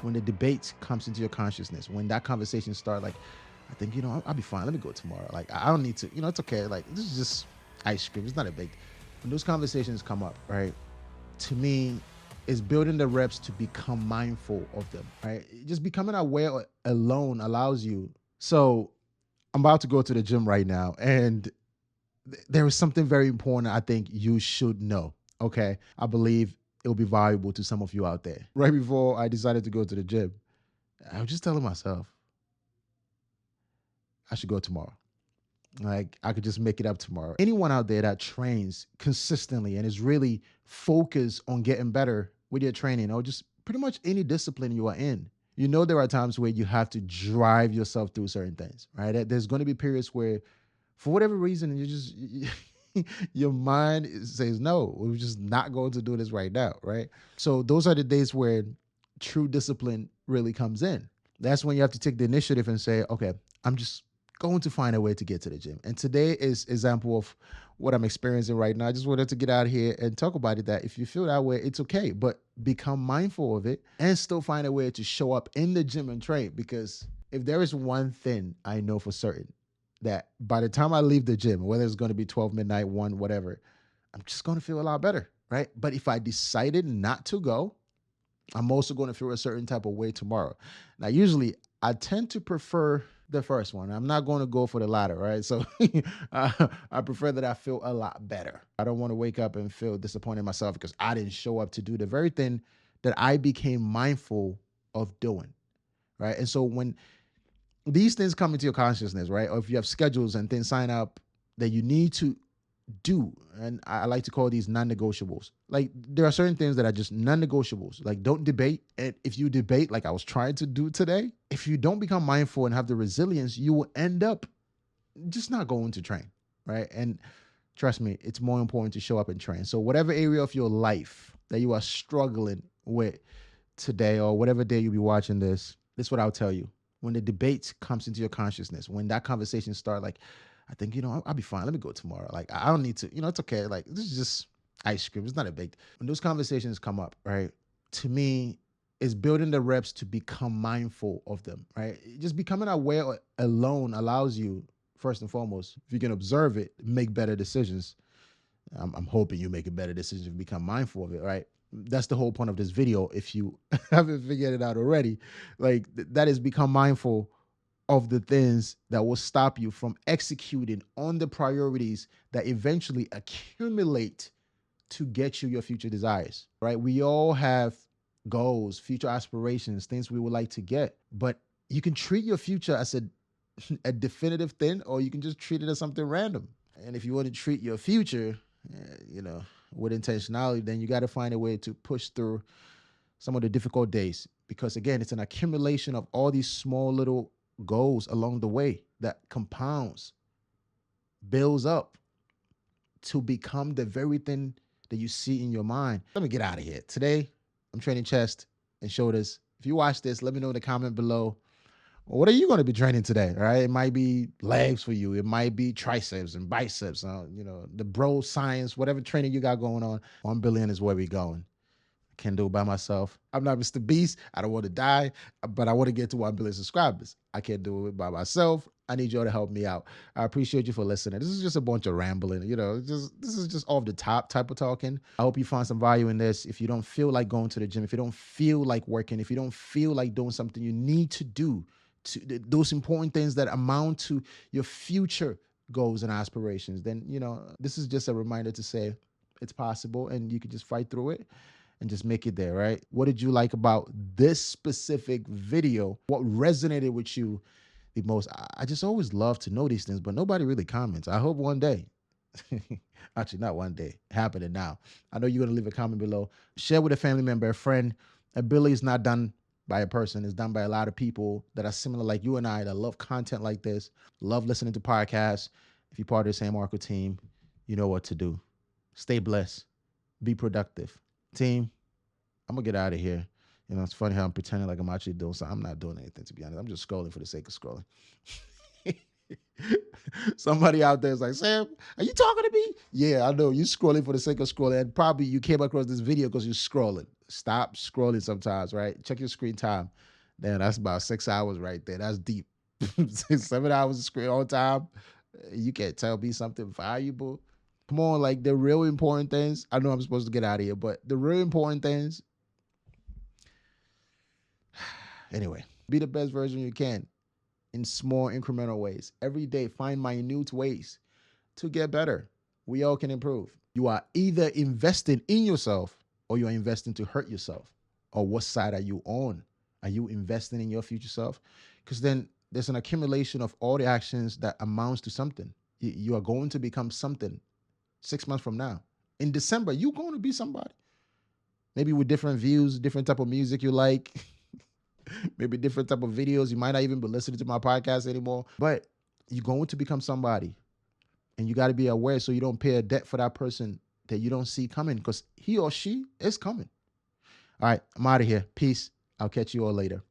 when the debate comes into your consciousness, when that conversation starts, like, I think, I'll be fine. Let me go tomorrow. Like, I don't need to, it's okay. Like, this is just ice cream. It's not a big, when those conversations come up, right? To me, is building the reps to become mindful of them, right? Just becoming aware alone allows you. So I'm about to go to the gym right now, and there is something very important I think you should know. Okay. I believe it'll be valuable to some of you out there. Right before I decided to go to the gym, I was just telling myself, I should go tomorrow. Like, I could just make it up tomorrow. Anyone out there that trains consistently and is really focused on getting better with your training, or just pretty much any discipline you are in, there are times where you have to drive yourself through certain things, right? There's going to be periods where, for whatever reason, your mind says, no, we're just not going to do this right now, right? So those are the days where true discipline really comes in. That's when you have to take the initiative and say, okay, I'm just going to find a way to get to the gym. And today is example of what I'm experiencing right now. I just wanted to get out here and talk about it, that if you feel that way, it's okay, but become mindful of it and still find a way to show up in the gym and train. Because if there is one thing I know for certain, that by the time I leave the gym, whether it's going to be 12 midnight, 1, whatever, I'm just going to feel a lot better, right? But if I decided not to go, I'm also going to feel a certain type of way tomorrow. Now, usually I tend to prefer the first one. I'm not going to go for the latter, right? So I prefer that I feel a lot better. I don't want to wake up and feel disappointed in myself because I didn't show up to do the very thing that I became mindful of doing, right? And so when these things come into your consciousness, right? Or if you have schedules and things sign up that you need to do, and I like to call these non-negotiables. Like, there are certain things that are just non-negotiables. Like, don't debate. And if you debate, like I was trying to do today, if you don't become mindful and have the resilience, you will end up just not going to train, right? And trust me, it's more important to show up and train. So whatever area of your life that you are struggling with today, or whatever day you'll be watching this is what I'll tell you. When the debate comes into your consciousness, when that conversation starts, like, I think, I'll be fine. Let me go tomorrow. Like, I don't need to, it's okay. Like, this is just ice cream. It's not a big, when those conversations come up, right? To me, is building the reps to become mindful of them, right? Just becoming aware alone allows you, first and foremost, if you can observe it, make better decisions. I'm hoping you make a better decision if you become mindful of it, right? That's the whole point of this video. If you haven't figured it out already, like, that is become mindful of the things that will stop you from executing on the priorities that eventually accumulate to get you your future desires, right? We all have goals, future aspirations, things we would like to get, but you can treat your future as a definitive thing, or you can just treat it as something random. And if you want to treat your future, with intentionality, then you got to find a way to push through some of the difficult days, because again, it's an accumulation of all these small little goals along the way that compounds, builds up to become the very thing that you see in your mind. Let me get out of here. Today, I'm training chest and shoulders. If you watch this, let me know in the comment below. What are you going to be training today? Right? It might be legs for you. It might be triceps and biceps. The bro science, whatever training you got going on. 1 billion is where we're going. I can't do it by myself. I'm not Mr. Beast. I don't want to die, but I want to get to 1 billion subscribers. I can't do it by myself. I need y'all to help me out. I appreciate you for listening. This is just a bunch of rambling. This is just off the top type of talking. I hope you find some value in this. If you don't feel like going to the gym, if you don't feel like working, if you don't feel like doing something you need to do, to those important things that amount to your future goals and aspirations, then this is just a reminder to say it's possible, and you can just fight through it and just make it there, right? What did you like about this specific video? What resonated with you the most? I just always love to know these things, but nobody really comments. I hope one day, actually not one day, happening now. I know you're going to leave a comment below. Share with a family member, a friend. Ability is not done by a person. It's done by a lot of people that are similar like you and I, that love content like this, love listening to podcasts. If you're part of the Sam Arco team, you know what to do. Stay blessed. Be productive. Team, I'm going to get out of here. It's funny how I'm pretending like I'm actually doing something. I'm not doing anything, to be honest. I'm just scrolling for the sake of scrolling. Somebody out there is like, Sam, are you talking to me? Yeah, I know. You're scrolling for the sake of scrolling. And probably you came across this video because you're scrolling. Stop scrolling sometimes, right? Check your screen time. Then that's about 6 hours right there. That's deep. 7 hours of screen all the time. You can't tell me something valuable. Come on, like the real important things. I know I'm supposed to get out of here, but the real important things, anyway, be the best version you can in small incremental ways. Every day, find minute ways to get better. We all can improve. You are either investing in yourself or you are investing to hurt yourself. Or what side are you on? Are you investing in your future self? Because then there's an accumulation of all the actions that amounts to something. You are going to become something 6 months from now. In December, you're going to be somebody. Maybe with different views, different type of music you like, maybe different type of videos. You might not even be listening to my podcast anymore, but you're going to become somebody. And you got to be aware so you don't pay a debt for that person that you don't see coming because he or she is coming. All right, I'm out of here. Peace. I'll catch you all later.